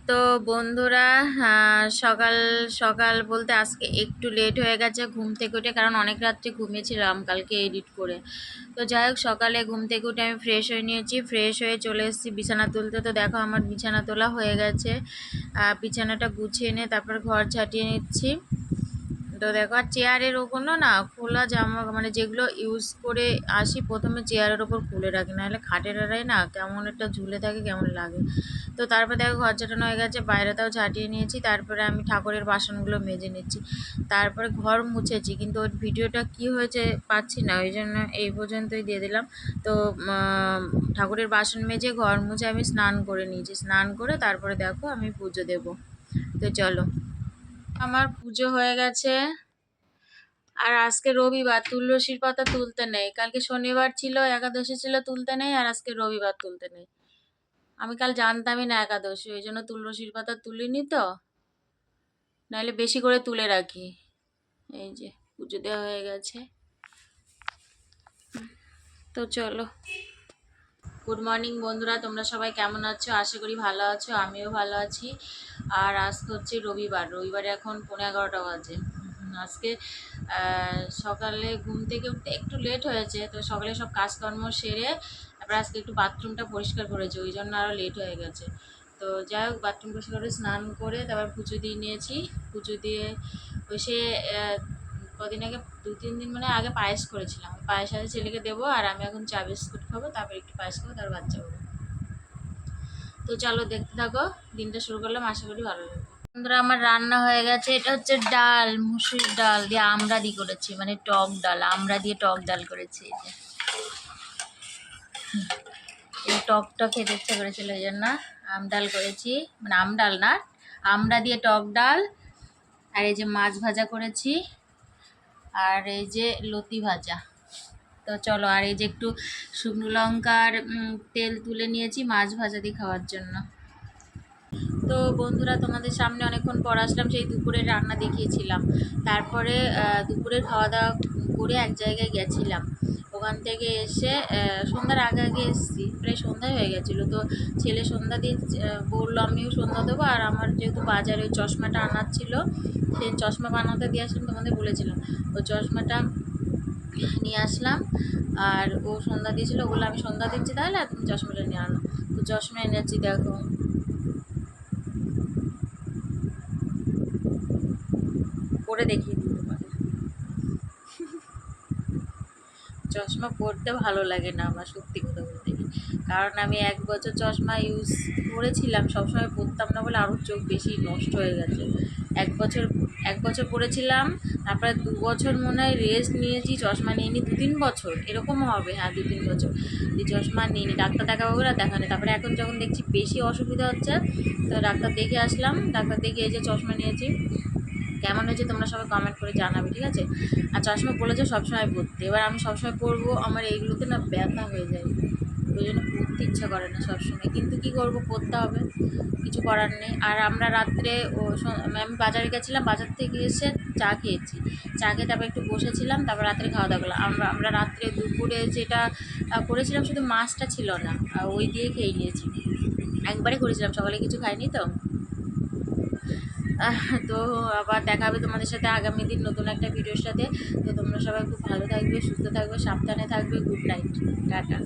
তো বন্ধুরা, সকাল সকাল বলতে আজকে একটু লেট হয়ে গেছে ঘুম থেকে উঠে, কারণ অনেক রাত্রে ঘুমিয়েছিলাম কালকে এডিট করে। তো যাই হোক, সকালে ঘুম থেকে উঠে আমি ফ্রেশ হয়ে নিয়েছি, ফ্রেশ হয়ে চলে এসেছি বিছানা তুলতে। তো দেখো আমার বিছানা তোলা হয়ে গেছে। বিছানাটা গুছিয়ে নিয়ে তারপর ঘর ঝাঁটিয়ে নিচ্ছি। তো দেখো, আর চেয়ারের ওপর না খোলা জামা, মানে যেগুলো ইউজ করে আসি প্রথমে চেয়ারের ওপর খুলে রাখি, নাহলে খাটের আড়াই না কেমন একটা ঝুলে থাকে, কেমন লাগে। তো তারপর দেখো ঘর ঝাঁটানো হয়ে গেছে, বাইরেটাও ঝাঁটিয়ে নিয়েছি। তারপরে আমি ঠাকুরের বাসনগুলো মেজে নিচ্ছি, তারপরে ঘর মুছেছি। কিন্তু ওর ভিডিওটা কি হয়েছে পাচ্ছি না, ওই জন্য এই পর্যন্তই দিয়ে দিলাম। তো ঠাকুরের বাসন মেজে ঘর মুছে আমি স্নান করে নিয়েছি। স্নান করে তারপরে দেখো আমি পুজো দেব। তো চলো, আমার পুজো হয়ে গেছে। আর আজকে রবিবার, তুলসীর পাতা তুলতে নেই। কালকে শনিবার ছিল, একাদশী ছিল, তুলতে নেই। আর আজকে রবিবার, তুলতে নেই। আমি কাল জানতামই না একাদশী, ওই জন্য তুলসীর পাতা তুলিনি। তো নাহলে বেশি করে তুলে রাখি। এই যে পুজো দেওয়া হয়ে গেছে। তো চলো, গুড মর্নিং বন্ধুরা, তোমরা সবাই কেমন আছো? আশা করি ভালো আছো, আমিও ভালো আছি। আর আজকে হচ্ছে রবিবার, রবিবারে এখন 11:15 বাজে। আজকে সকালে ঘুম থেকে উঠতে একটু লেট হয়েছে। তো সকালে সব কাজকর্ম সেরে তারপরে আজকে একটু বাথরুমটা পরিষ্কার করেছি, ওই জন্য আরও লেট হয়ে গেছে। তো যাই হোক, বাথরুম পরিষ্কার করে স্নান করে তারপর পুজো দিয়ে নিয়েছি। পুজো দিয়ে বসে কদিন আগে 2-3 দিন মানে আগে পায়েস করেছিলাম, পায়েস সাথে ছেলেকে দেবো। আর আমি এখন চা বিস্কুট খাবো, তারপর একটু পায়েস খাবো, তারপর বাচ্চা খাবো। তো চলো দেখতে থাকো, দিনটা শুরু করলাম, আশা করি ভালো লাগবে। বন্ধুরা, আমার রান্না হয়ে গেছে। এটা হচ্ছে ডাল, মুসুর ডাল দিয়ে আমড়া দিয়ে করেছি, মানে টক ডাল, আমড়া দিয়ে টক ডাল করেছি। এই যে এই টকটা খেতে ইচ্ছা করেছিল, এই জন্য আম ডাল করেছি, মানে আম ডাল না, আমড়া দিয়ে টক ডাল। আর এই যে মাছ ভাজা করেছি, আর এই যে লতি ভাজা। তো চলো, আর এই যে একটু শুকনো লঙ্কার তেল তুলে নিয়েছি মাছ ভাজা দিয়ে খাওয়ার জন্য। তো বন্ধুরা, তোমাদের সামনে অনেকক্ষণ পর আসলাম, সেই দুপুরের রান্না দেখিয়েছিলাম। তারপরে দুপুরের খাওয়া দাওয়া করে এক জায়গায় গেছিলাম। ওখান থেকে এসে সন্ধ্যার আগে আগে এসেছি, প্রায় সন্ধ্যায় হয়ে গেছিলো। তো ছেলে সন্ধ্যা দিয়ে বললো আমিও সন্ধ্যা দেবো। আর আমার যেহেতু বাজারে ওই চশমাটা আনার ছিল, সেই চশমা বানাতে দিয়ে আসলাম, তোমাদের বলেছিলাম। ওই চশমাটা নিয়ে আসলাম। আর ও সন্ধ্যা দিয়েছিলো, বললো আমি সন্ধ্যা দিচ্ছি, তাহলে তুমি চশমাটা নিয়ে আনো। তো চশমা এনেছি, দেখো পরে দেখিয়ে দিই তোমাকে। চশমা পরতে ভালো লাগে না আমার, সত্যি কথা বলতে কি। কারণ আমি 1 বছর চশমা ইউজ করেছিলাম, সবসময় পরতাম না বলে আরও চোখ বেশি নষ্ট হয়ে গেছে। 1 বছর পরেছিলাম, তারপরে 2 বছর মনে হয় রেস্ট নিয়েছি, চশমা নিয়ে নি 2-3 বছর এরকমও হবে, হ্যাঁ 2-3 বছর দিয়ে চশমা নিয়ে নি। ডাক্তার দেখাবো বলে দেখানি। তারপরে এখন যখন দেখছি বেশি অসুবিধা হচ্ছে, তো ডাক্তার দেখে আসলাম। ডাক্তার দেখে এই যে চশমা নিয়েছি। কেমন হয়েছে তোমরা সবাই কমেন্ট করে জানাবে, ঠিক আছে? আর চশমা বলেছে সবসময় পরতে, এবার আমি সবসময় পরবো, আমার এইগুলোতে না ব্যথা হয়ে যায়, ওই জন্য পরতে ইচ্ছা করে না সবসময়। কিন্তু কি করব, পরতে হবে, কিছু করার নেই। আর আমরা রাত্রে আমি বাজারে গেছিলাম, বাজার থেকে এসে চা খেয়েছি। চা খেয়ে তারপর একটু বসেছিলাম, তারপর রাত্রে খাওয়া দাওয়া করলাম। আমরা রাত্রে দুপুরে যেটা করেছিলাম, শুধু মাছটা ছিল না, ওই দিয়ে খেয়ে নিয়েছি। একবারে করেছিলাম, সকালে কিছু খাইনি তো। তো আবার দেখা হবে তোমাদের সাথে আগামী দিন নতুন একটা ভিডিওর সাথে। তো তোমরা সবাই খুব ভালো থাকবে, সুস্থ থাকবে, সাবধানে থাকবে। Good night, tata.